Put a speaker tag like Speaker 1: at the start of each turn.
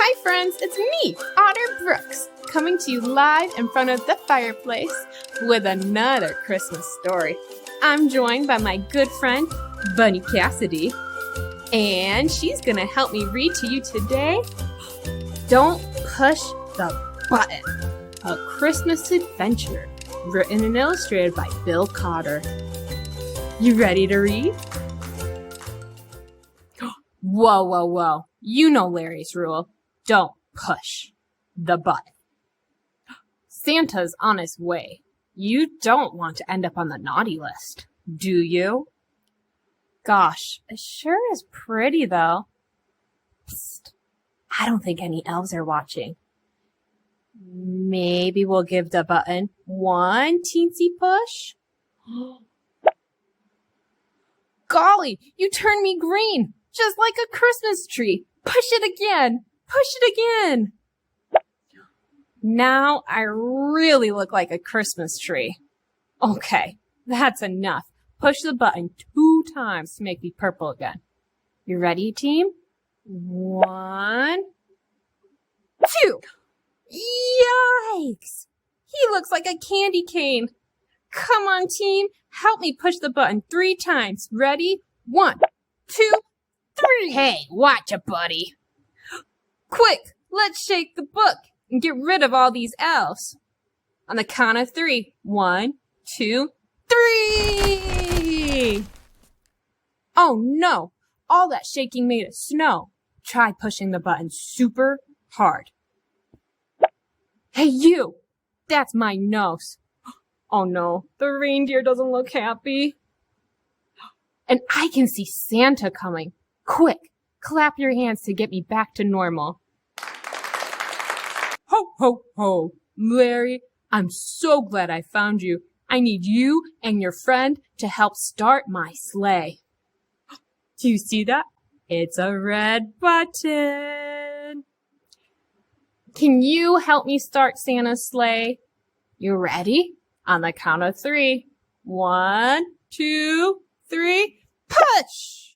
Speaker 1: Hi friends, it's me, Otter Brooks, coming to you live in front of the fireplace with another Christmas story. I'm joined by my good friend, Bunny Cassidy, and she's gonna help me read to you today, Don't Push the Button, a Christmas adventure, written and illustrated by Bill Cotter. You ready to read? Whoa, whoa, whoa. You know Larry's rule. Don't push the button. Santa's on his way. You don't want to end up on the naughty list, do you? Gosh, it sure is pretty though. Psst. I don't think any elves are watching. Maybe we'll give the button one teensy push? Golly, you turned me green, just like a Christmas tree. Push it again. Push it again. Now I really look like a Christmas tree. Okay, that's enough. Push the button 2 times to make me purple again. You ready, team? 1, 2. Yikes! He looks like a candy cane. Come on, team. Help me push the button 3 times. Ready? 1, 2, 3. Hey, watch it, buddy. Quick, let's shake the book and get rid of all these elves. On the count of 3. 1, 2, 3. Oh no, all that shaking made it snow. Try pushing the button super hard. Hey you, that's my nose. Oh no, the reindeer doesn't look happy. And I can see Santa coming. Quick, clap your hands to get me back to normal. Ho, ho, ho. Larry, I'm so glad I found you. I need you and your friend to help start my sleigh. Do you see that? It's a red button. Can you help me start Santa's sleigh? You ready? On the count of 3. 1, 2, 3. Push!